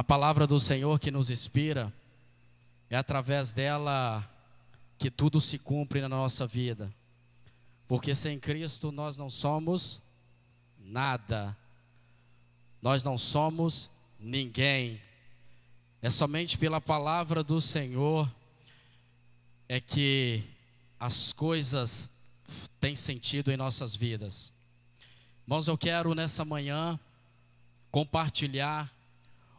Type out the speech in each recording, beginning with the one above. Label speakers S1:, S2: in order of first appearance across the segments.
S1: palavra do Senhor que nos inspira, é através dela que tudo se cumpre na nossa vida. Porque sem Cristo nós não somos nada, nós não somos ninguém. É somente pela palavra do Senhor é que as coisas têm sentido em nossas vidas. Irmãos, eu quero nessa manhã compartilhar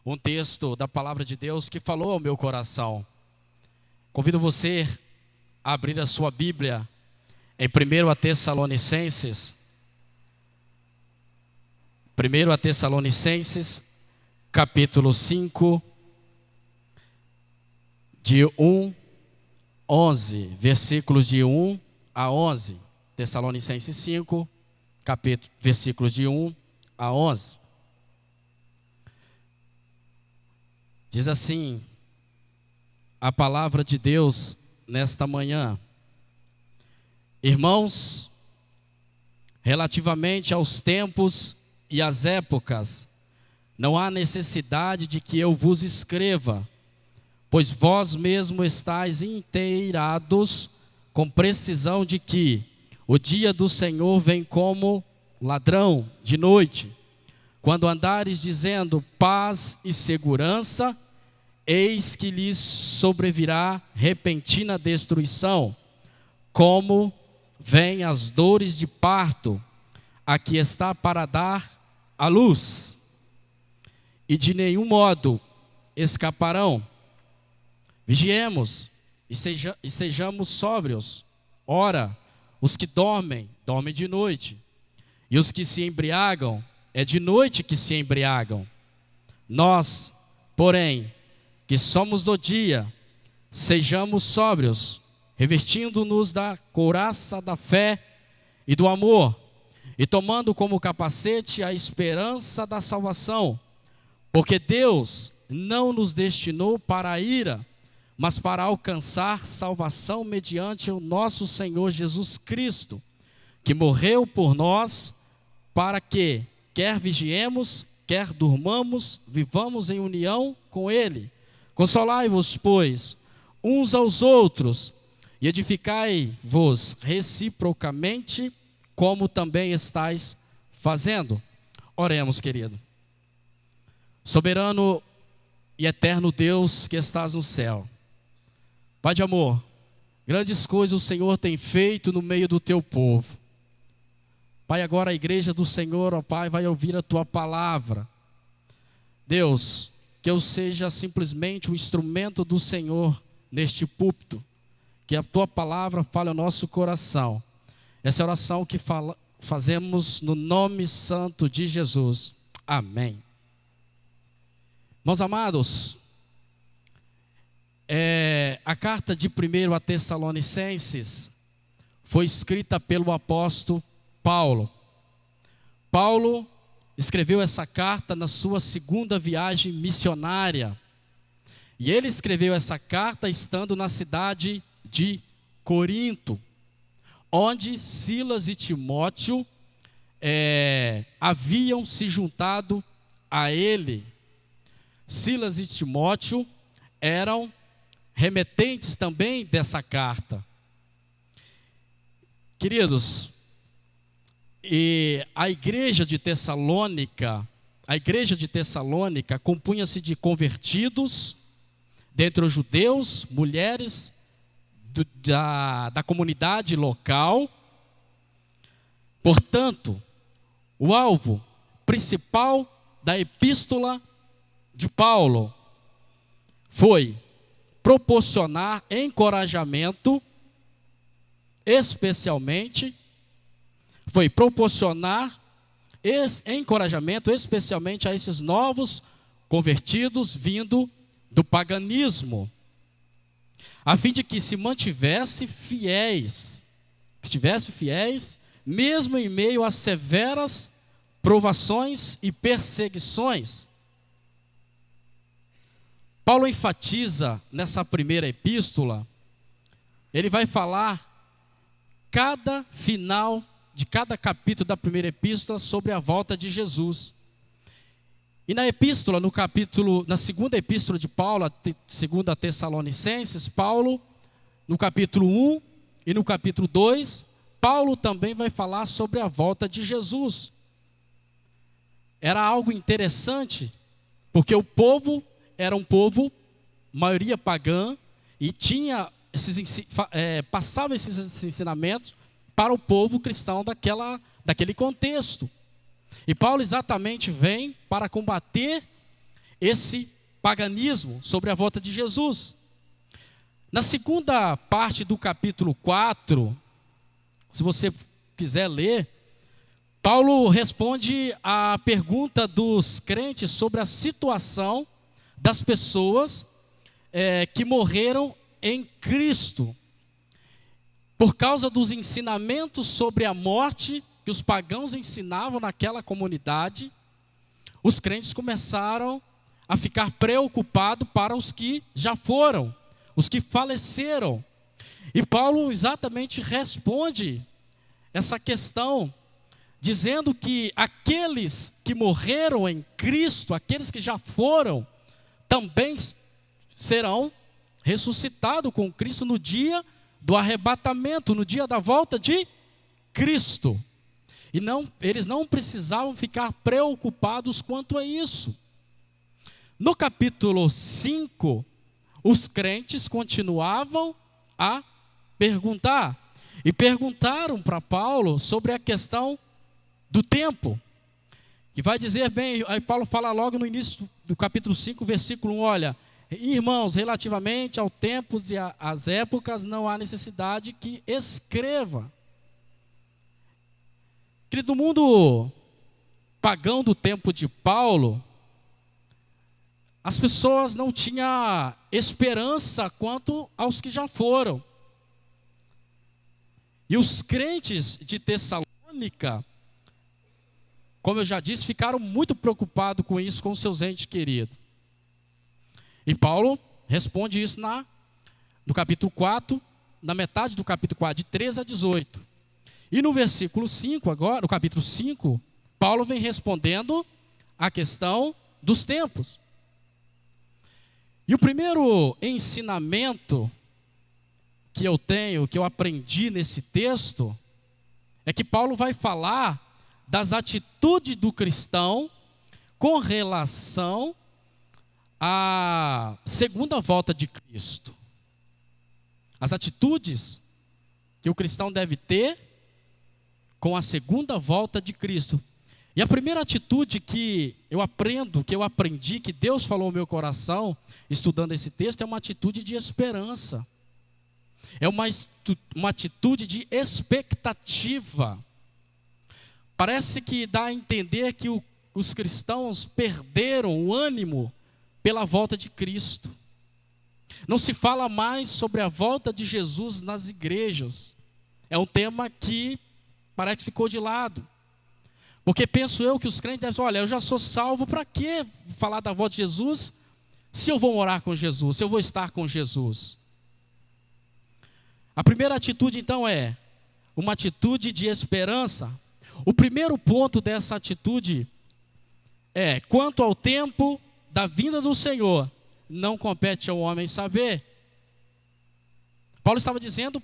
S1: um texto da palavra de Deus que falou ao meu coração. Convido você a abrir a sua Bíblia em 1 Tessalonicenses. 1 Tessalonicenses, capítulo 5, de 11, versículos de 1 a 11. Tessalonicenses 5, versículos de 1 a 11. Diz assim a palavra de Deus nesta manhã: Irmãos, relativamente aos tempos e às épocas, não há necessidade de que eu vos escreva, pois vós mesmo estáis inteirados com precisão de que o dia do Senhor vem como ladrão de noite. Quando andares dizendo paz e segurança, eis que lhes sobrevirá repentina destruição, como vêm as dores de parto, a que está para dar a luz, e de nenhum modo escaparão. Vigiemos e sejamos sóbrios. Ora, os que dormem, dormem de noite, e os que se embriagam, é de noite que se embriagam. Nós, porém, que somos do dia, sejamos sóbrios, revestindo-nos da couraça da fé e do amor, e tomando como capacete a esperança da salvação, porque Deus não nos destinou para a ira, mas para alcançar salvação mediante o nosso Senhor Jesus Cristo, que morreu por nós, para que, quer vigiemos, quer durmamos, vivamos em união com Ele. Consolai-vos, pois, uns aos outros, e edificai-vos reciprocamente, como também estáis fazendo. Oremos, querido. Soberano e eterno Deus que estás no céu, Pai de amor, grandes coisas o Senhor tem feito no meio do teu povo. Pai, agora a igreja do Senhor, ó Pai, vai ouvir a tua palavra. Deus, que eu seja simplesmente um instrumento do Senhor neste púlpito, que a tua palavra fale ao nosso coração. Essa é a oração que fazemos no nome santo de Jesus. Amém. Meus amados, a carta de 1 a Tessalonicenses foi escrita pelo apóstolo Paulo. Paulo escreveu essa carta na sua segunda viagem missionária. E ele escreveu essa carta estando na cidade de Corinto, onde Silas e Timóteo haviam se juntado a ele. Silas e Timóteo eram remetentes também dessa carta. Queridos, e a igreja de Tessalônica compunha-se de convertidos, dentre os judeus, mulheres da comunidade local. Portanto, o alvo principal da epístola de Paulo foi proporcionar encorajamento, especialmente a esses novos convertidos vindo do paganismo, a fim de que se estivesse fiéis, mesmo em meio a severas provações e perseguições. Paulo enfatiza nessa primeira epístola, ele vai falar cada final de cada capítulo da primeira epístola sobre a volta de Jesus. E na segunda epístola de Paulo, segunda Tessalonicenses, Paulo, no capítulo 1 e no capítulo 2, Paulo também vai falar sobre a volta de Jesus. Era algo interessante, porque o povo era um povo, maioria pagã, e tinha passava esses ensinamentos para o povo cristão daquele contexto. E Paulo exatamente vem para combater esse paganismo sobre a volta de Jesus. Na segunda parte do capítulo 4, se você quiser ler, Paulo responde à pergunta dos crentes sobre a situação das pessoas que morreram em Cristo. Por causa dos ensinamentos sobre a morte que os pagãos ensinavam naquela comunidade, os crentes começaram a ficar preocupados para os que já foram, os que faleceram. E Paulo exatamente responde essa questão, dizendo que aqueles que morreram em Cristo, aqueles que já foram, também serão ressuscitados com Cristo no dia do arrebatamento, no dia da volta de Cristo. E eles não precisavam ficar preocupados quanto a isso. No capítulo 5, os crentes continuavam a perguntar. E perguntaram para Paulo sobre a questão do tempo. E vai dizer bem, aí Paulo fala logo no início do capítulo 5, versículo 1, olha: irmãos, relativamente ao tempo e às épocas, não há necessidade que escreva. Querido, no mundo pagão do tempo de Paulo, as pessoas não tinham esperança quanto aos que já foram. E os crentes de Tessalônica, como eu já disse, ficaram muito preocupados com isso, com seus entes queridos. E Paulo responde isso no capítulo 4, na metade do capítulo 4, de 13 a 18. E no versículo 5 agora, no capítulo 5, Paulo vem respondendo a questão dos tempos. E o primeiro ensinamento que eu aprendi nesse texto, é que Paulo vai falar das atitudes do cristão com relação à segunda volta de Cristo. As atitudes que o cristão deve ter com a segunda volta de Cristo. E a primeira atitude que eu aprendi, que Deus falou no meu coração, estudando esse texto, é uma atitude de esperança. É uma atitude de expectativa. Parece que dá a entender que os cristãos perderam o ânimo pela volta de Cristo. Não se fala mais sobre a volta de Jesus nas igrejas. É um tema que parece que ficou de lado. Porque penso eu que os crentes devem dizer, olha, eu já sou salvo, para que falar da volta de Jesus se eu vou morar com Jesus, se eu vou estar com Jesus? A primeira atitude então é uma atitude de esperança. O primeiro ponto dessa atitude é: quanto ao tempo da vinda do Senhor, não compete ao homem saber. Paulo estava dizendo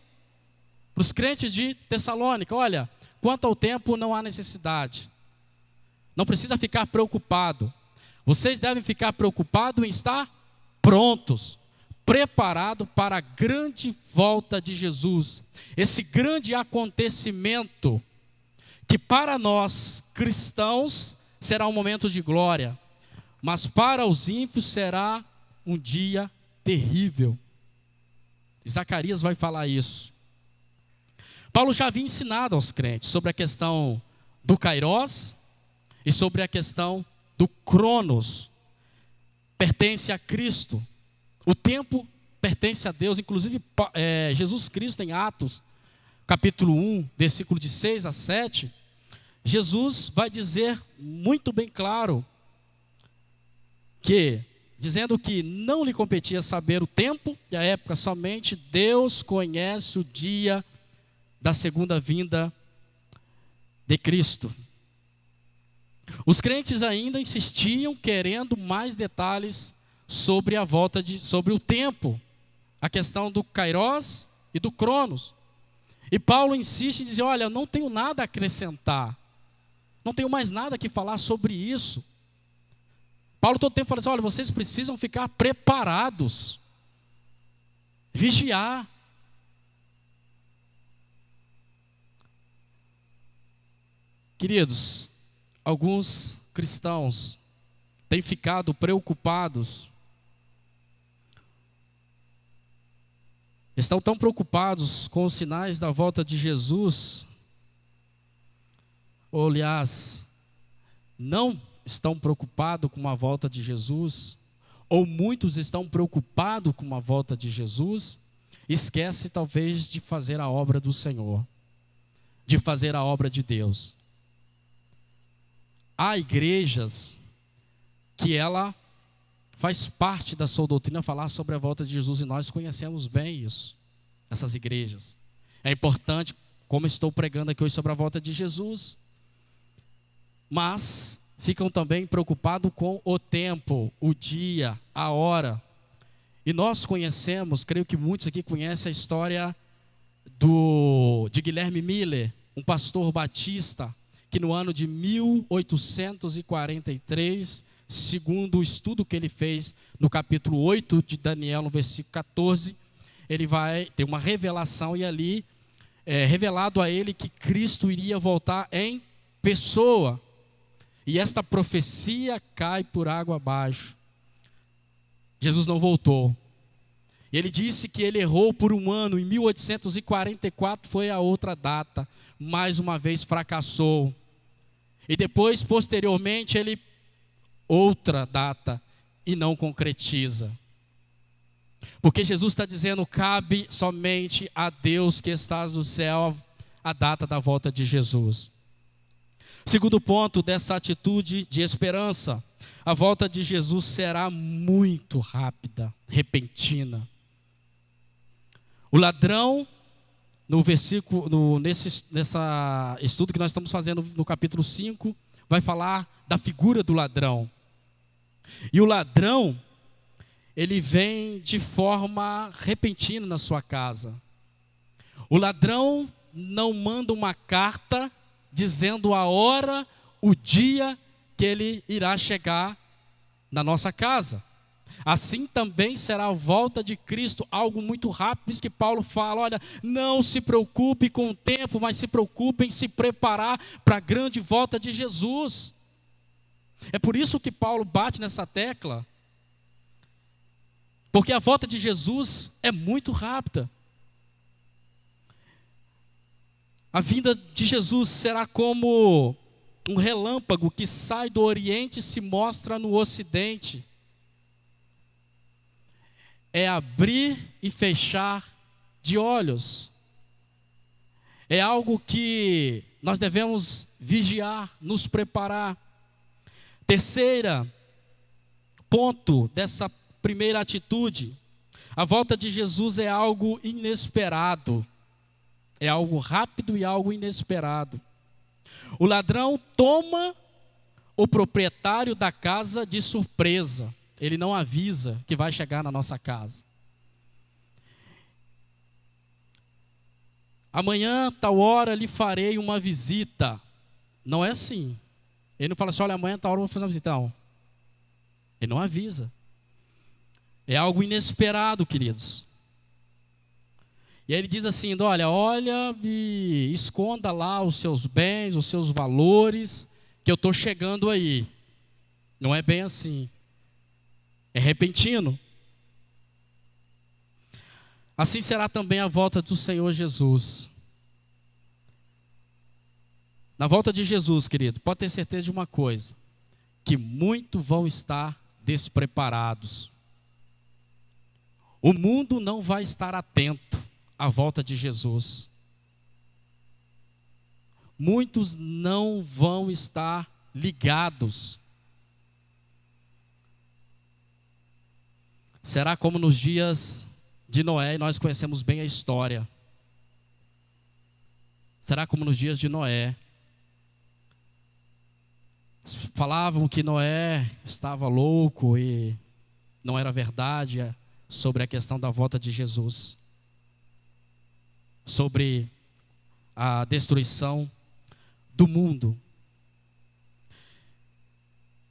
S1: para os crentes de Tessalônica: olha, quanto ao tempo não há necessidade, não precisa ficar preocupado. Vocês devem ficar preocupados em estar prontos, preparados para a grande volta de Jesus. Esse grande acontecimento que para nós cristãos será um momento de glória, mas para os ímpios será um dia terrível. Zacarias vai falar isso. Paulo já havia ensinado aos crentes sobre a questão do Kairós e sobre a questão do Cronos. Pertence a Cristo. O tempo pertence a Deus. Inclusive Jesus Cristo em Atos, capítulo 1, versículo de 6 a 7, Jesus vai dizer muito bem claro que, dizendo que não lhe competia saber o tempo e a época, somente Deus conhece o dia da segunda vinda de Cristo. Os crentes ainda insistiam querendo mais detalhes sobre sobre o tempo, a questão do Kairos e do Cronos. E Paulo insiste em dizer, olha, eu não tenho nada a acrescentar, não tenho mais nada que falar sobre isso. Paulo todo tempo fala assim, olha, vocês precisam ficar preparados, vigiar. Queridos, alguns cristãos têm ficado preocupados, estão tão preocupados com os sinais da volta de Jesus, ou aliás, não estão preocupados com a volta de Jesus, ou muitos estão preocupados com a volta de Jesus, esquece talvez de fazer a obra do Senhor, de fazer a obra de Deus. Há igrejas que ela faz parte da sua doutrina falar sobre a volta de Jesus, e nós conhecemos bem isso, essas igrejas. É importante, como estou pregando aqui hoje sobre a volta de Jesus, mas ficam também preocupados com o tempo, o dia, a hora. E nós conhecemos, creio que muitos aqui conhecem a história de Guilherme Miller, um pastor batista, que no ano de 1843, segundo o estudo que ele fez no capítulo 8 de Daniel, no versículo 14, ele vai ter uma revelação, e ali é revelado a ele que Cristo iria voltar em pessoa. E esta profecia cai por água abaixo. Jesus não voltou. Ele disse que ele errou por um ano, em 1844 foi a outra data, mais uma vez fracassou. E depois, posteriormente, ele outra data e não concretiza. Porque Jesus está dizendo, cabe somente a Deus que estás no céu a data da volta de Jesus. Segundo ponto dessa atitude de esperança, a volta de Jesus será muito rápida, repentina. O ladrão, no versículo, nessa estudo que nós estamos fazendo no capítulo 5, vai falar da figura do ladrão. E o ladrão, ele vem de forma repentina na sua casa. O ladrão não manda uma carta dizendo a hora, o dia que ele irá chegar na nossa casa. Assim também será a volta de Cristo, algo muito rápido. Por isso que Paulo fala, olha, não se preocupe com o tempo, mas se preocupe em se preparar para a grande volta de Jesus. É por isso que Paulo bate nessa tecla, porque a volta de Jesus é muito rápida. A vinda de Jesus será como um relâmpago que sai do Oriente e se mostra no Ocidente. É abrir e fechar de olhos. É algo que nós devemos vigiar, nos preparar. Terceira ponto dessa primeira atitude, a volta de Jesus é algo inesperado. É algo rápido e algo inesperado. O ladrão toma o proprietário da casa de surpresa. Ele não avisa que vai chegar na nossa casa. Amanhã, tal hora, lhe farei uma visita. Não é assim. Ele não fala assim, olha, amanhã, tal hora eu vou fazer uma visita. Não. Ele não avisa. É algo inesperado, queridos. E aí ele diz assim, olha e esconda lá os seus bens, os seus valores, que eu estou chegando aí. Não é bem assim. É repentino. Assim será também a volta do Senhor Jesus. Na volta de Jesus, querido, pode ter certeza de uma coisa, que muitos vão estar despreparados. O mundo não vai estar atento à volta de Jesus. Muitos não vão estar ligados. Será como nos dias de Noé, e nós conhecemos bem a história. Será como nos dias de Noé. Falavam que Noé estava louco e não era verdade sobre a questão da volta de Jesus, sobre a destruição do mundo.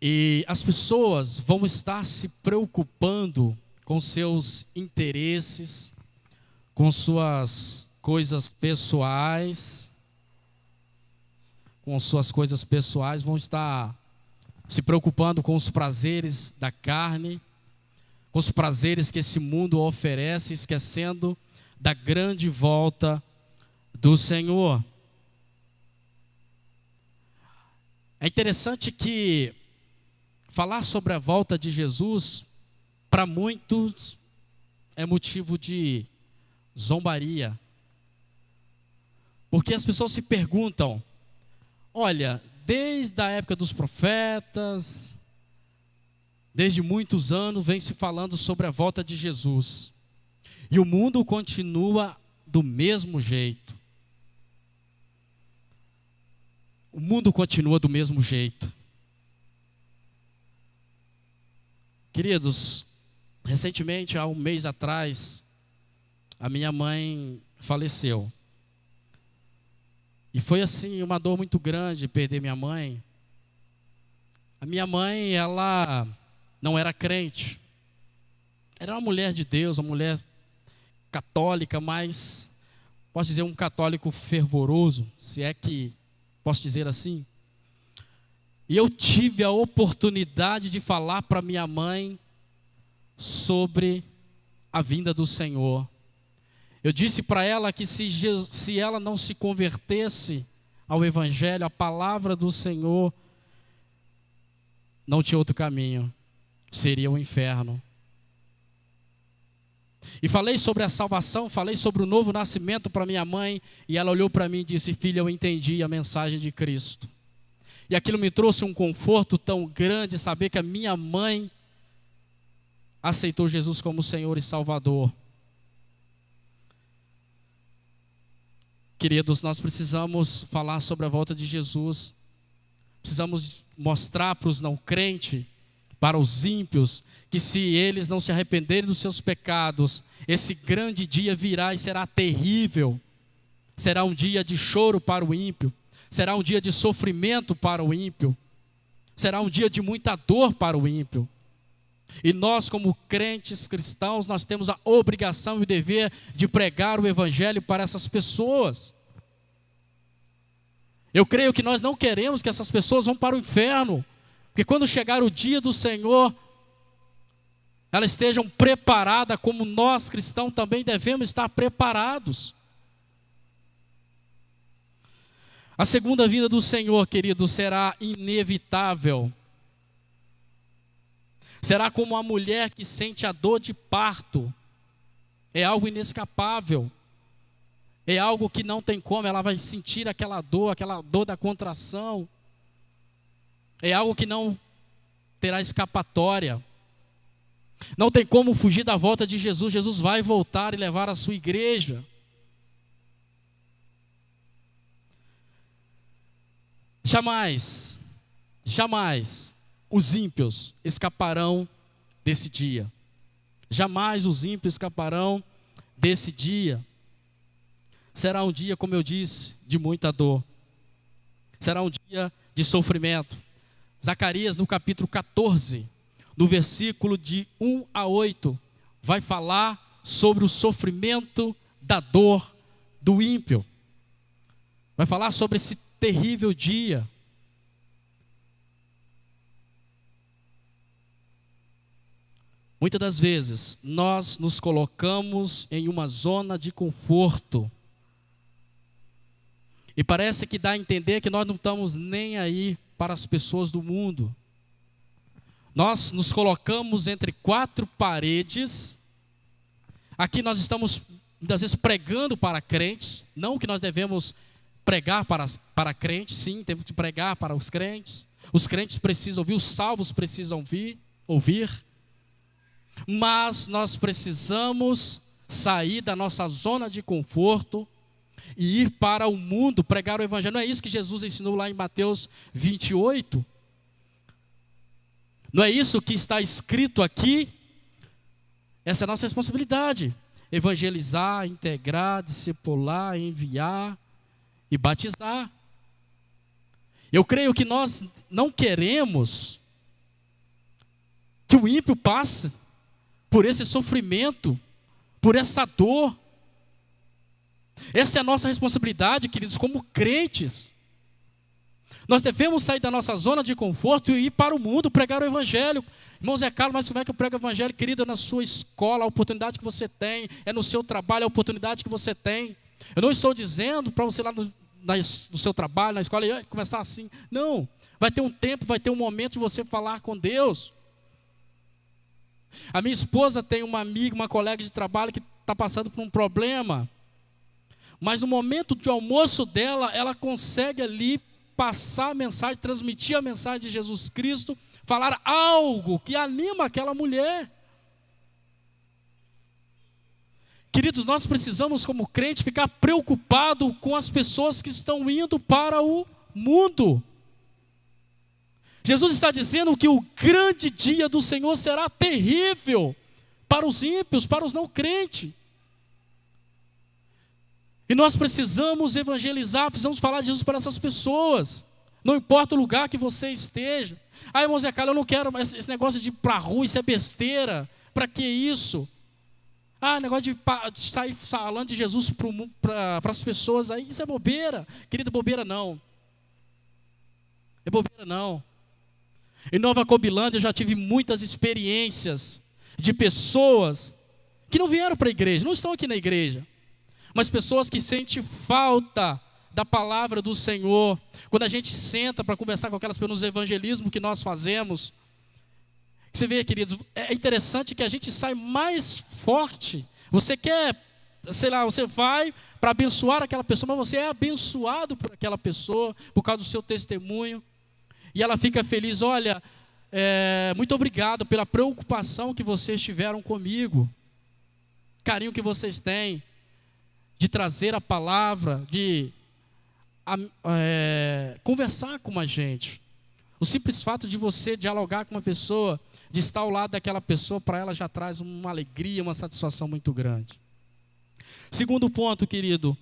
S1: E as pessoas vão estar se preocupando com seus interesses, com suas coisas pessoais, vão estar se preocupando com os prazeres da carne, com os prazeres que esse mundo oferece, esquecendo da grande volta do Senhor. É interessante que falar sobre a volta de Jesus, para muitos, é motivo de zombaria. Porque as pessoas se perguntam, olha, desde a época dos profetas, desde muitos anos, vem se falando sobre a volta de Jesus. E o mundo continua do mesmo jeito. O mundo continua do mesmo jeito. Queridos, recentemente, há um mês atrás, a minha mãe faleceu. E foi assim, uma dor muito grande perder minha mãe. A minha mãe, ela não era crente. Era uma mulher de Deus, uma mulher católica, mas posso dizer um católico fervoroso, se é que posso dizer assim. E eu tive a oportunidade de falar para minha mãe sobre a vinda do Senhor. Eu disse para ela que se ela não se convertesse ao Evangelho, à palavra do Senhor, não tinha outro caminho, seria o inferno. E falei sobre a salvação, falei sobre o novo nascimento para minha mãe, e ela olhou para mim e disse, filha, eu entendi a mensagem de Cristo. E aquilo me trouxe um conforto tão grande, saber que a minha mãe aceitou Jesus como Senhor e Salvador. Queridos, nós precisamos falar sobre a volta de Jesus. Precisamos mostrar para os não crentes, para os ímpios, que se eles não se arrependerem dos seus pecados, esse grande dia virá e será terrível. Será um dia de choro para o ímpio. Será um dia de sofrimento para o ímpio. Será um dia de muita dor para o ímpio. E nós, como crentes cristãos, nós temos a obrigação e o dever de pregar o Evangelho para essas pessoas. Eu creio que nós não queremos que essas pessoas vão para o inferno, porque quando chegar o dia do Senhor, elas estejam preparadas, como nós cristãos também devemos estar preparados. A segunda vinda do Senhor, querido, será inevitável. Será como a mulher que sente a dor de parto. É algo inescapável. É algo que não tem como, ela vai sentir aquela dor da contração. É algo que não terá escapatória. Não tem como fugir da volta de Jesus. Jesus vai voltar e levar a sua igreja. Jamais os ímpios escaparão desse dia. Jamais os ímpios escaparão desse dia. Será um dia, como eu disse, de muita dor. Será um dia de sofrimento. Zacarias, no capítulo 14, no versículo de 1 a 8, vai falar sobre o sofrimento da dor do ímpio. Vai falar sobre esse terrível dia. Muitas das vezes, nós nos colocamos em uma zona de conforto. E parece que dá a entender que nós não estamos nem aí para as pessoas do mundo. Nós nos colocamos entre quatro paredes. Aqui nós estamos, muitas vezes, pregando para crentes. Não que nós devemos pregar para crentes, sim, temos que pregar para os crentes. Os crentes precisam ouvir, os salvos precisam ouvir. Mas nós precisamos sair da nossa zona de conforto e ir para o mundo, pregar o Evangelho. Não é isso que Jesus ensinou lá em Mateus 28? Não é isso que está escrito aqui? Essa é a nossa responsabilidade. Evangelizar, integrar, discipular, enviar e batizar. Eu creio que nós não queremos que o ímpio passe por esse sofrimento, por essa dor. Essa é a nossa responsabilidade, queridos, como crentes. Nós devemos sair da nossa zona de conforto e ir para o mundo pregar o evangelho. Irmão Zé Carlos, mas como é que eu prego o evangelho? Querido, é na sua escola, a oportunidade que você tem, é no seu trabalho, a oportunidade que você tem. Eu não estou dizendo para você lá no seu trabalho, na escola, começar assim. Não, vai ter um tempo, vai ter um momento de você falar com Deus. A minha esposa tem uma amiga, uma colega de trabalho que está passando por um problema, mas no momento de almoço dela, ela consegue ali passar a mensagem, transmitir a mensagem de Jesus Cristo, falar algo que anima aquela mulher. Queridos, nós precisamos como crente ficar preocupado com as pessoas que estão indo para o mundo. Jesus está dizendo que o grande dia do Senhor será terrível para os ímpios, para os não crentes. E nós precisamos evangelizar, precisamos falar de Jesus para essas pessoas. Não importa o lugar que você esteja. Ah, irmão Zé Carlos, eu não quero esse negócio de ir para a rua, isso é besteira. Para que isso? Ah, negócio de sair falando de Jesus para as pessoas aí, isso é bobeira. Querido, bobeira não. É bobeira não. Em Nova Cobilândia eu já tive muitas experiências de pessoas que não vieram para a igreja, não estão aqui na igreja, mas pessoas que sentem falta da palavra do Senhor. Quando a gente senta para conversar com aquelas pessoas no evangelismo que nós fazemos, você vê, queridos, é interessante que a gente sai mais forte. Você quer, sei lá, você vai para abençoar aquela pessoa, mas você é abençoado por aquela pessoa, por causa do seu testemunho. E ela fica feliz, olha, muito obrigado pela preocupação que vocês tiveram comigo, carinho que vocês têm, de trazer a palavra, de conversar com a gente. O simples fato de você dialogar com uma pessoa, de estar ao lado daquela pessoa, para ela já traz uma alegria, uma satisfação muito grande. Segundo ponto, querido,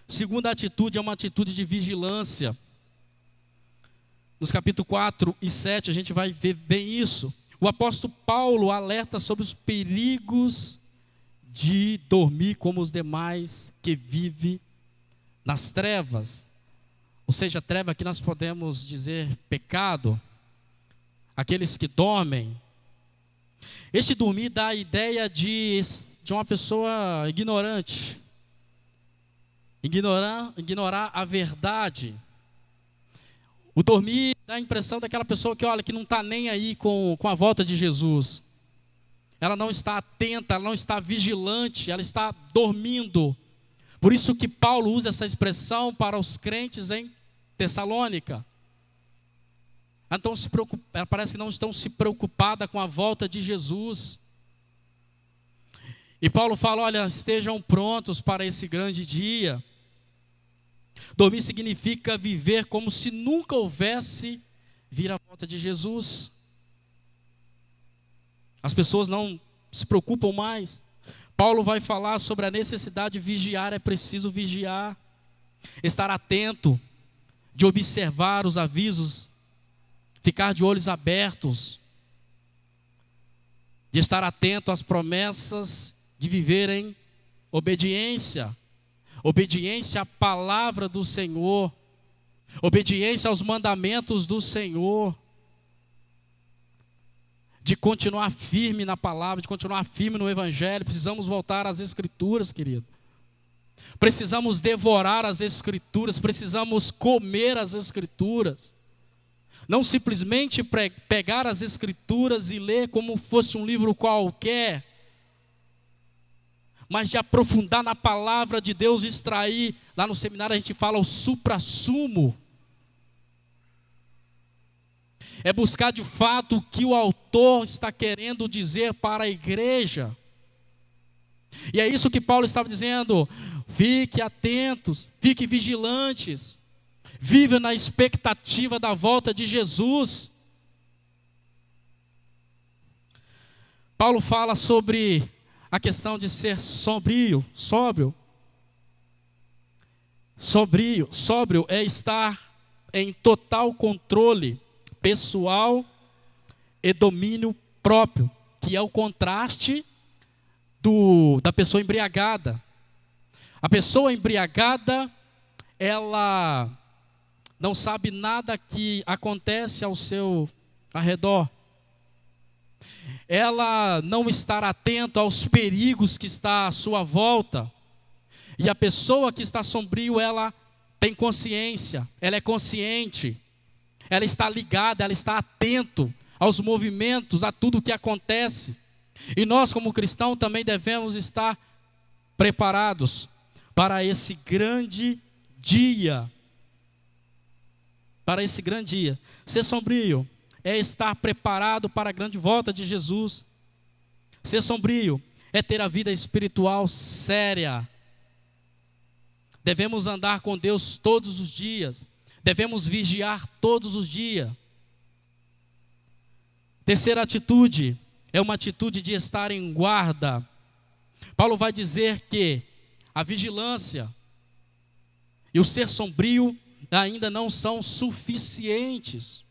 S1: segunda atitude é uma atitude de vigilância. Nos capítulos 4 e 7 a gente vai ver bem isso. O apóstolo Paulo alerta sobre os perigos de dormir como os demais que vivem nas trevas. Ou seja, treva aqui nós podemos dizer pecado. Aqueles que dormem. Este dormir dá a ideia de uma pessoa ignorante. Ignorar a verdade. O dormir dá a impressão daquela pessoa que, olha, que não está nem aí com a volta de Jesus. Ela não está atenta, ela não está vigilante, ela está dormindo. Por isso que Paulo usa essa expressão para os crentes em Tessalônica. Então, parece que não estão se preocupadas com a volta de Jesus. E Paulo fala, olha, estejam prontos para esse grande dia. Dormir significa viver como se nunca houvesse vir a volta de Jesus. As pessoas não se preocupam mais. Paulo vai falar sobre a necessidade de vigiar, é preciso vigiar. Estar atento, de observar os avisos, ficar de olhos abertos, de estar atento às promessas, de viver em obediência. Obediência à palavra do Senhor, obediência aos mandamentos do Senhor, de continuar firme na palavra, de continuar firme no evangelho. Precisamos voltar às escrituras, querido. Precisamos devorar as escrituras, precisamos comer as escrituras. Não simplesmente pegar as escrituras e ler como fosse um livro qualquer, mas de aprofundar na palavra de Deus, extrair. Lá no seminário a gente fala o suprassumo. É buscar de fato o que o autor está querendo dizer para a igreja. E é isso que Paulo estava dizendo. Fique atentos, fique vigilantes. Viva na expectativa da volta de Jesus. Paulo fala sobre a questão de ser sóbrio. Sóbrio é estar em total controle pessoal e domínio próprio, que é o contraste da pessoa embriagada. A pessoa embriagada, ela não sabe nada que acontece ao seu redor. Ela não está atenta aos perigos que está à sua volta. E a pessoa que está sombrio, ela tem consciência, ela é consciente, ela está ligada, ela está atento aos movimentos, a tudo o que acontece. E nós, como cristãos, também devemos estar preparados para esse grande dia. Para esse grande dia. Ser sombrio é estar preparado para a grande volta de Jesus. Ser sombrio é ter a vida espiritual séria. Devemos andar com Deus todos os dias. Devemos vigiar todos os dias. Terceira atitude é uma atitude de estar em guarda. Paulo vai dizer que a vigilância e o ser sombrio ainda não são suficientes.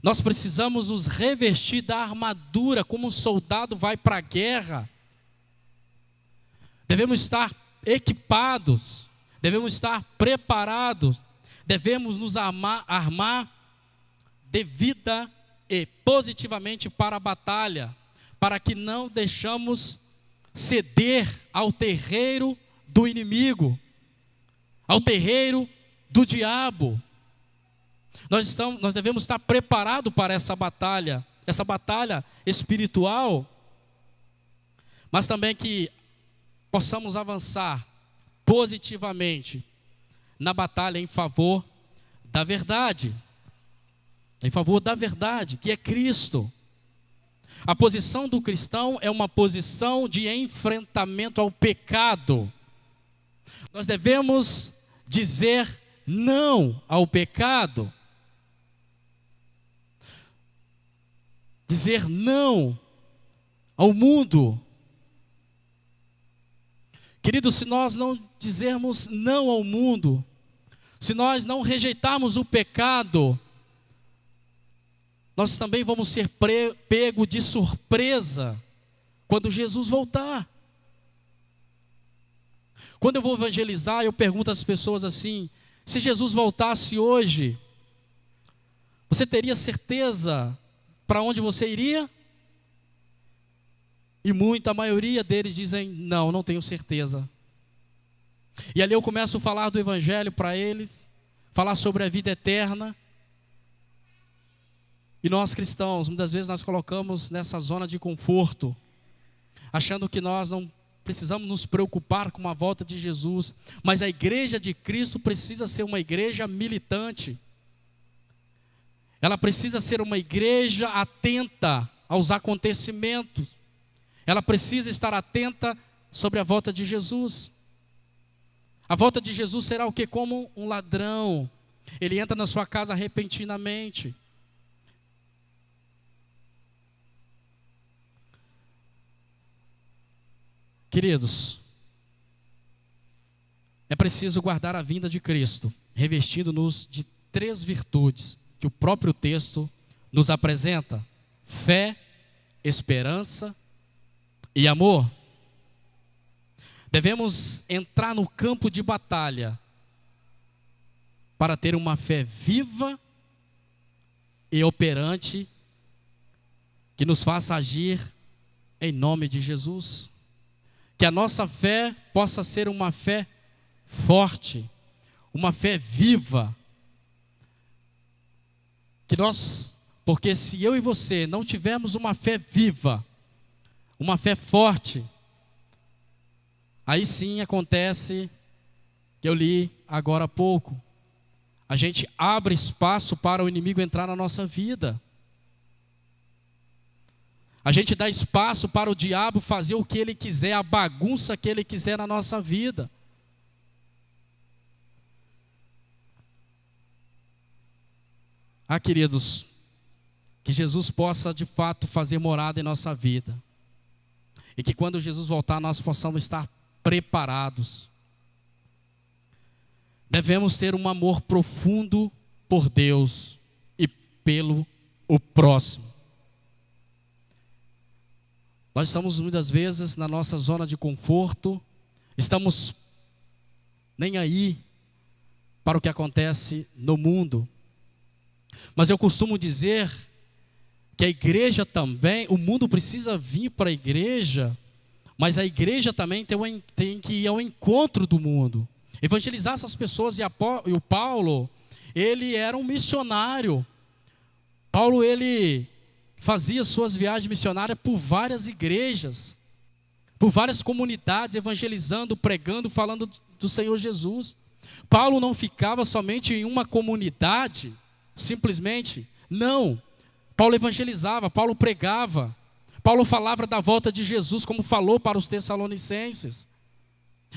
S1: Nós precisamos nos revestir da armadura, como um soldado vai para a guerra. Devemos estar equipados, devemos estar preparados, devemos nos armar devida e positivamente para a batalha, para que não deixamos ceder ao terreiro do inimigo, ao terreiro do diabo. Nós devemos estar preparados para essa batalha espiritual, mas também que possamos avançar positivamente na batalha em favor da verdade. Em favor da verdade, que é Cristo. A posição do cristão é uma posição de enfrentamento ao pecado. Nós devemos dizer não ao pecado. Dizer não ao mundo. Queridos, se nós não dizermos não ao mundo, se nós não rejeitarmos o pecado, nós também vamos ser pego de surpresa quando Jesus voltar. Quando eu vou evangelizar, eu pergunto às pessoas assim: se Jesus voltasse hoje, você teria certeza para onde você iria? E a maioria deles dizem: não tenho certeza. E ali eu começo a falar do evangelho para eles, falar sobre a vida eterna. E nós cristãos, muitas vezes nós colocamos nessa zona de conforto, achando que nós não precisamos nos preocupar com a volta de Jesus. Mas a igreja de Cristo precisa ser uma igreja militante. Ela precisa ser uma igreja atenta aos acontecimentos. Ela precisa estar atenta sobre a volta de Jesus. A volta de Jesus será o quê? Como um ladrão. Ele entra na sua casa repentinamente. Queridos, é preciso guardar a vinda de Cristo, revestindo-nos de 3 virtudes que o próprio texto nos apresenta: fé, esperança e amor. Devemos entrar no campo de batalha para ter uma fé viva e operante que nos faça agir em nome de Jesus. Que a nossa fé possa ser uma fé forte, uma fé viva. Porque se eu e você não tivermos uma fé viva, uma fé forte, aí sim acontece que eu li agora há pouco. A gente abre espaço para o inimigo entrar na nossa vida. A gente dá espaço para o diabo fazer o que ele quiser, a bagunça que ele quiser na nossa vida. Queridos, Que Jesus possa de fato fazer morada em nossa vida. E que quando Jesus voltar nós possamos estar preparados. Devemos ter um amor profundo por Deus e pelo o próximo. Nós estamos muitas vezes na nossa zona de conforto, estamos nem aí para o que acontece no mundo. Mas eu costumo dizer que a igreja também, o mundo precisa vir para a igreja, mas a igreja também tem que ir ao encontro do mundo. Evangelizar essas pessoas. E o Paulo, ele era um missionário. Paulo, ele fazia suas viagens missionárias por várias igrejas, por várias comunidades, evangelizando, pregando, falando do Senhor Jesus. Paulo não ficava somente em uma comunidade, simplesmente, não. Paulo evangelizava, Paulo pregava, Paulo falava da volta de Jesus, como falou para os Tessalonicenses.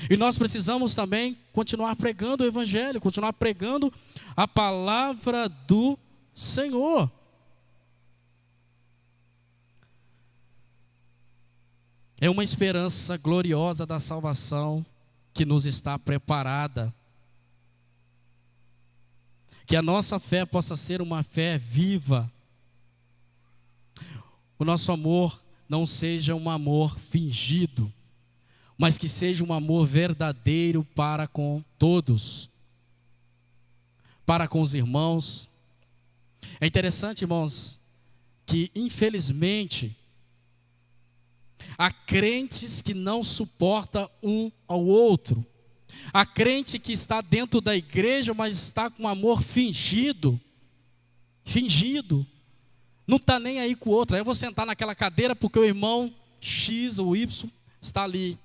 S1: E nós precisamos também continuar pregando o evangelho, continuar pregando a palavra do Senhor. É uma esperança gloriosa da salvação que nos está preparada. Que a nossa fé possa ser uma fé viva. O nosso amor não seja um amor fingido, mas que seja um amor verdadeiro para com todos, para com os irmãos. É interessante, irmãos, que infelizmente há crentes que não suportam um ao outro. Há crente que está dentro da igreja, mas está com amor fingido. Fingido. Não está nem aí com o outro. Aí eu vou sentar naquela cadeira porque o irmão X ou Y está ali.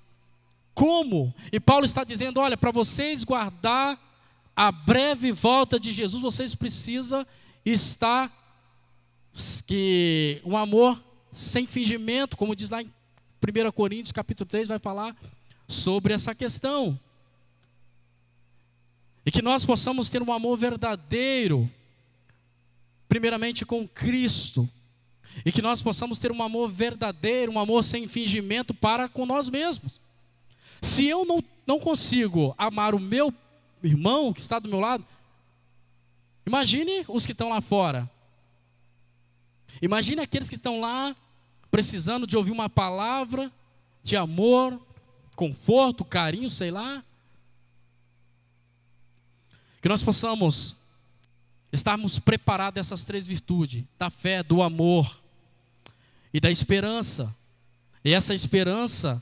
S1: Como? E Paulo está dizendo, olha, para vocês guardar a breve volta de Jesus, vocês precisam estar um amor sem fingimento, como diz lá em 1 Coríntios capítulo 3, vai falar sobre essa questão. E que nós possamos ter um amor verdadeiro, primeiramente com Cristo. E que nós possamos ter um amor verdadeiro, um amor sem fingimento para com nós mesmos. Se eu não consigo amar o meu irmão que está do meu lado, imagine os que estão lá fora. Imagine aqueles que estão lá precisando de ouvir uma palavra de amor, conforto, carinho, sei lá. Que nós possamos estarmos preparados dessas três virtudes, da fé, do amor e da esperança. E essa esperança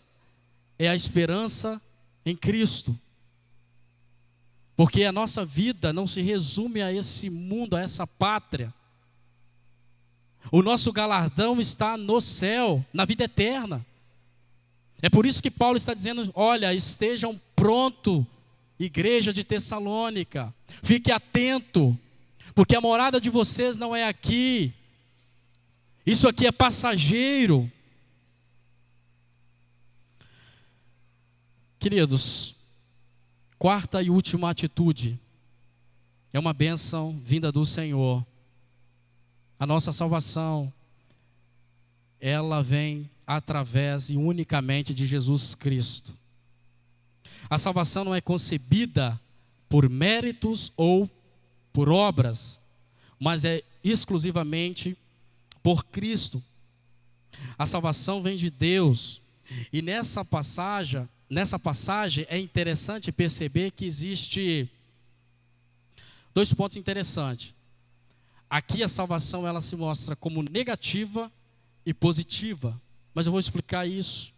S1: é a esperança em Cristo. Porque a nossa vida não se resume a esse mundo, a essa pátria. O nosso galardão está no céu, na vida eterna. É por isso que Paulo está dizendo, olha, estejam prontos, igreja de Tessalônica. Fique atento, porque a morada de vocês não é aqui. Isso aqui é passageiro. Queridos, quarta e última atitude é uma bênção vinda do Senhor. A nossa salvação, ela vem através e unicamente de Jesus Cristo. A salvação não é concebida por méritos ou por obras, mas é exclusivamente por Cristo. A salvação vem de Deus. E nessa passagem é interessante perceber que existe dois pontos interessantes. Aqui a salvação ela se mostra como negativa e positiva, mas eu vou explicar isso.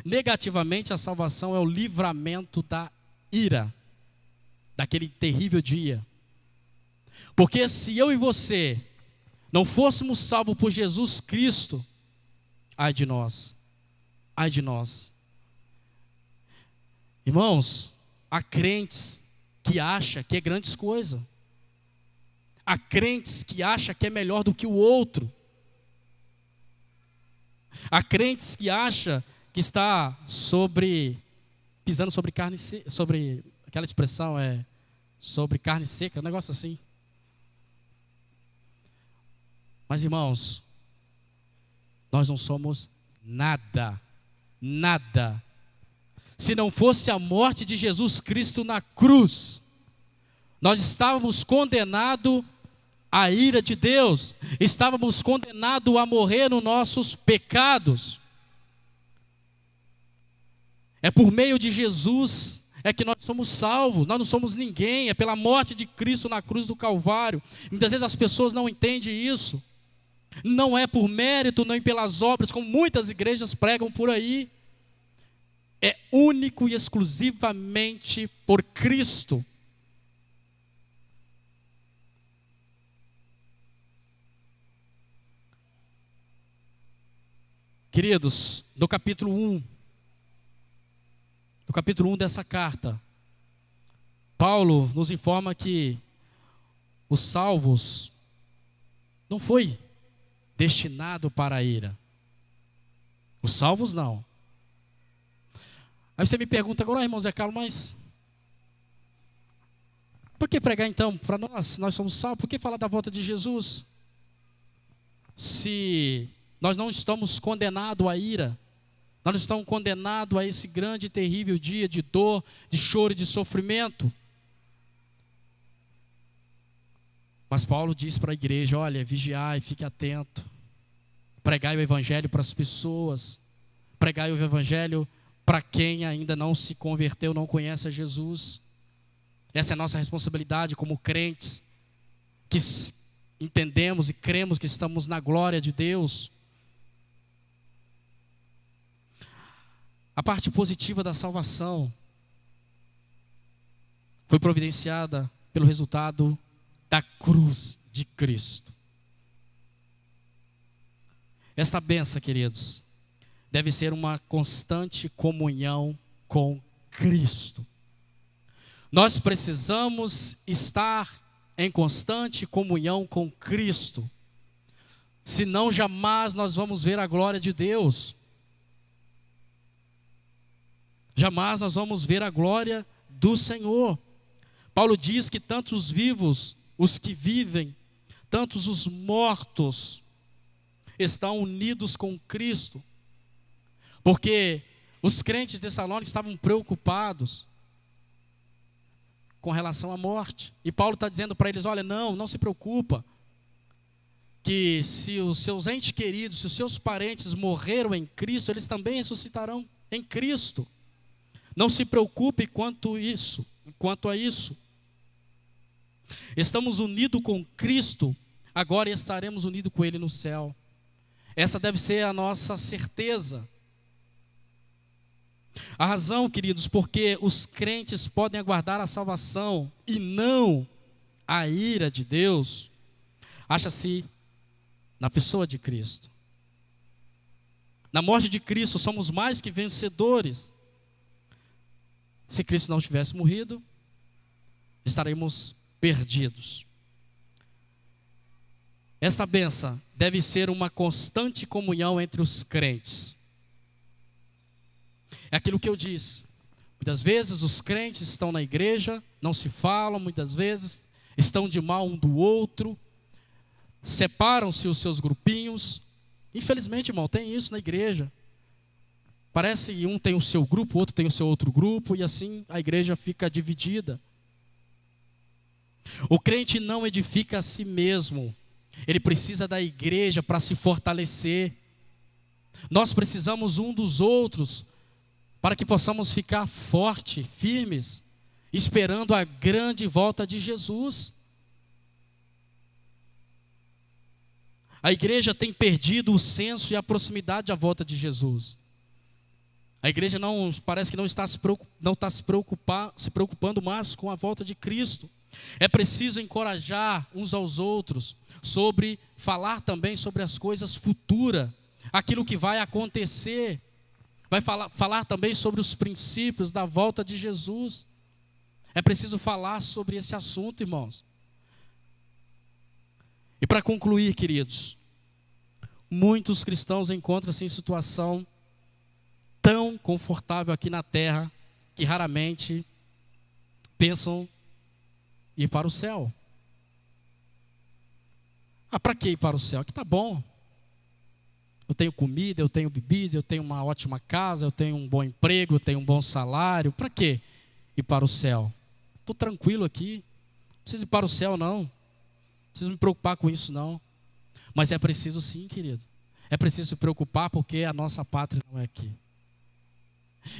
S1: Negativamente a salvação é o livramento da ira, daquele terrível dia. Porque se eu e você não fôssemos salvos por Jesus Cristo, ai de nós, ai de nós. Irmãos, há crentes que acham que é grandes coisas. Há crentes que acham que é melhor do que o outro. Há crentes que acham que está pisando sobre carne seca, sobre aquela expressão sobre carne seca, um negócio assim. Mas, irmãos, nós não somos nada, nada. Se não fosse a morte de Jesus Cristo na cruz, nós estávamos condenados à ira de Deus, estávamos condenados a morrer nos nossos pecados. É por meio de Jesus é que nós somos salvos, nós não somos ninguém, é pela morte de Cristo na cruz do Calvário. Muitas vezes as pessoas não entendem isso. Não é por mérito, nem pelas obras, como muitas igrejas pregam por aí. É único e exclusivamente por Cristo. Queridos, no capítulo 1 dessa carta, Paulo nos informa que os salvos não foi destinado para a ira. Os salvos não. Aí você me pergunta agora, irmão Zé Carlos, mas por que pregar então para nós? Nós somos salvos, por que falar da volta de Jesus? Se nós não estamos condenados à ira, nós não estamos condenados a esse grande e terrível dia de dor, de choro e de sofrimento. Mas Paulo diz para a igreja, olha, vigiai, fique atento. Pregai o evangelho para as pessoas. Pregai o evangelho para quem ainda não se converteu, não conhece a Jesus. Essa é a nossa responsabilidade como crentes, que entendemos e cremos que estamos na glória de Deus. A parte positiva da salvação foi providenciada pelo resultado da cruz de Cristo. Esta bênção, queridos, deve ser uma constante comunhão com Cristo. Nós precisamos estar em constante comunhão com Cristo, senão jamais nós vamos ver a glória de Deus. Jamais nós vamos ver a glória do Senhor. Paulo diz que tanto os vivos, os que vivem, tantos os mortos, estão unidos com Cristo. Porque os crentes de Tessalônica estavam preocupados com relação à morte. E Paulo está dizendo para eles, olha, não se preocupa. Que se os seus entes queridos, se os seus parentes morreram em Cristo, eles também ressuscitarão em Cristo. Não se preocupe quanto a isso. Estamos unidos com Cristo, agora estaremos unidos com Ele no céu. Essa deve ser a nossa certeza. A razão, queridos, porque os crentes podem aguardar a salvação e não a ira de Deus, acha-se na pessoa de Cristo. Na morte de Cristo somos mais que vencedores. Se Cristo não tivesse morrido, estaremos perdidos. Esta bênção deve ser uma constante comunhão entre os crentes. É aquilo que eu disse. Muitas vezes os crentes estão na igreja, não se falam, muitas vezes estão de mal um do outro, separam-se os seus grupinhos. Infelizmente, irmão, tem isso na igreja. Parece que um tem o seu grupo, o outro tem o seu outro grupo, e assim a igreja fica dividida. O crente não edifica a si mesmo, ele precisa da igreja para se fortalecer. Nós precisamos um dos outros para que possamos ficar fortes, firmes, esperando a grande volta de Jesus. A igreja tem perdido o senso e a proximidade à volta de Jesus. A igreja parece que não está se preocupando mais com a volta de Cristo. É preciso encorajar uns aos outros, falar também sobre as coisas futuras, aquilo que vai acontecer. Vai falar também sobre os princípios da volta de Jesus. É preciso falar sobre esse assunto, irmãos. E para concluir, queridos, muitos cristãos encontram-se em situação tão confortável aqui na terra que raramente pensam ir para o céu. Ah, para que ir para o céu? Aqui está bom. Eu tenho comida, eu tenho bebida, eu tenho uma ótima casa, eu tenho um bom emprego, eu tenho um bom salário. Para que ir para o céu? Estou tranquilo aqui. Não preciso ir para o céu, não. Não preciso me preocupar com isso, não. Mas é preciso sim, querido. É preciso se preocupar porque a nossa pátria não é aqui.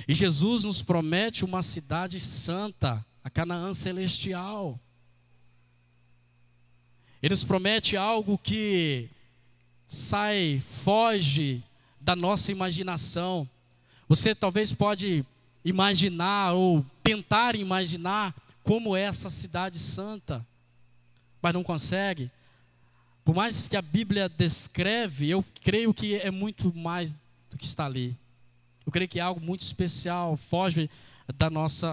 S1: E Jesus nos promete uma cidade santa, a Canaã celestial. Ele nos promete algo que foge da nossa imaginação. Você talvez pode imaginar ou tentar imaginar como é essa cidade santa, mas não consegue. Por mais que a Bíblia descreve, eu creio que é muito mais do que está ali. Eu creio que é algo muito especial, foge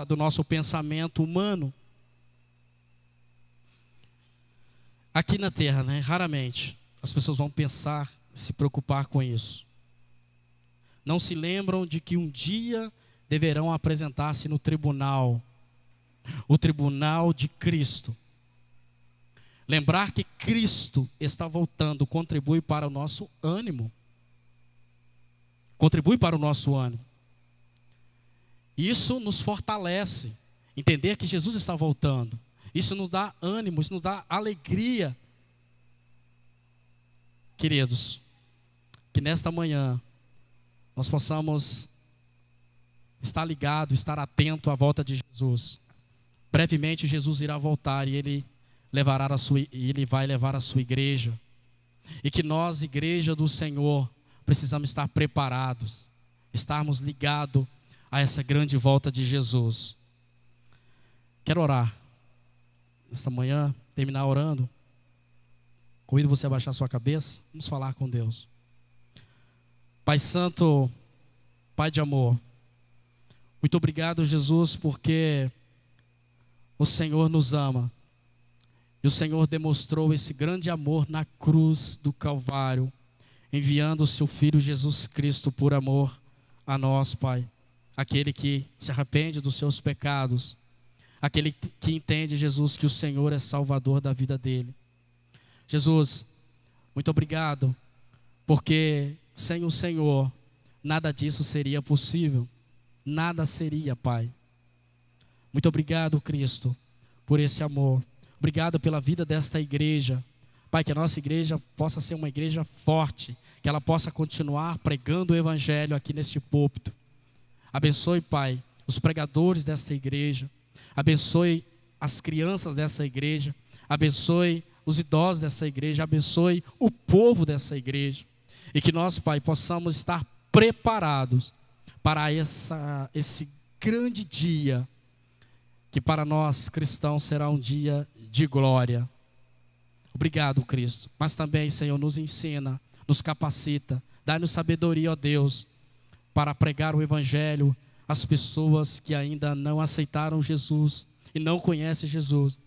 S1: do nosso pensamento humano. Aqui na terra, né, raramente as pessoas vão pensar, se preocupar com isso. Não se lembram de que um dia deverão apresentar-se no tribunal, o tribunal de Cristo. Lembrar que Cristo está voltando contribui para o nosso ânimo. Contribui para o nosso ânimo. Isso nos fortalece. Entender que Jesus está voltando. Isso nos dá ânimo, isso nos dá alegria. Queridos, que nesta manhã nós possamos estar ligado, estar atento à volta de Jesus. Brevemente Jesus irá voltar e ele vai levar a sua igreja. E que nós, igreja do Senhor, precisamos estar preparados, estarmos ligados a essa grande volta de Jesus. Quero orar nesta manhã, terminar orando. Convido você a baixar sua cabeça, vamos falar com Deus. Pai Santo, Pai de amor, muito obrigado, Jesus, porque o Senhor nos ama. E o Senhor demonstrou esse grande amor na cruz do Calvário, enviando o seu Filho Jesus Cristo por amor a nós, Pai. Aquele que se arrepende dos seus pecados, aquele que entende, Jesus, que o Senhor é Salvador da vida dele. Jesus, muito obrigado, porque sem o Senhor, nada disso seria possível. Nada seria, Pai. Muito obrigado, Cristo, por esse amor. Obrigado pela vida desta igreja. Pai, que a nossa igreja possa ser uma igreja forte, que ela possa continuar pregando o Evangelho aqui neste púlpito. Abençoe, Pai, os pregadores desta igreja. Abençoe as crianças dessa igreja. Abençoe os idosos dessa igreja. Abençoe o povo dessa igreja. E que nós, Pai, possamos estar preparados para esse grande dia, que para nós cristãos será um dia de glória. Obrigado, Cristo. Mas também, Senhor, nos ensina, nos capacita, dá-nos sabedoria, ó Deus, para pregar o Evangelho às pessoas que ainda não aceitaram Jesus e não conhecem Jesus.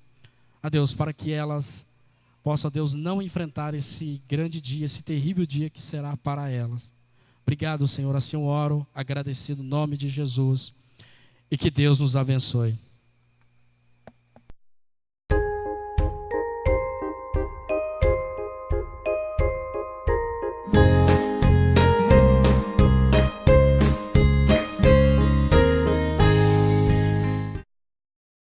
S1: A Deus, para que elas possam, Deus, não enfrentar esse grande dia, esse terrível dia que será para elas. Obrigado, Senhor. Assim eu oro, agradecido no nome de Jesus. E que Deus nos abençoe.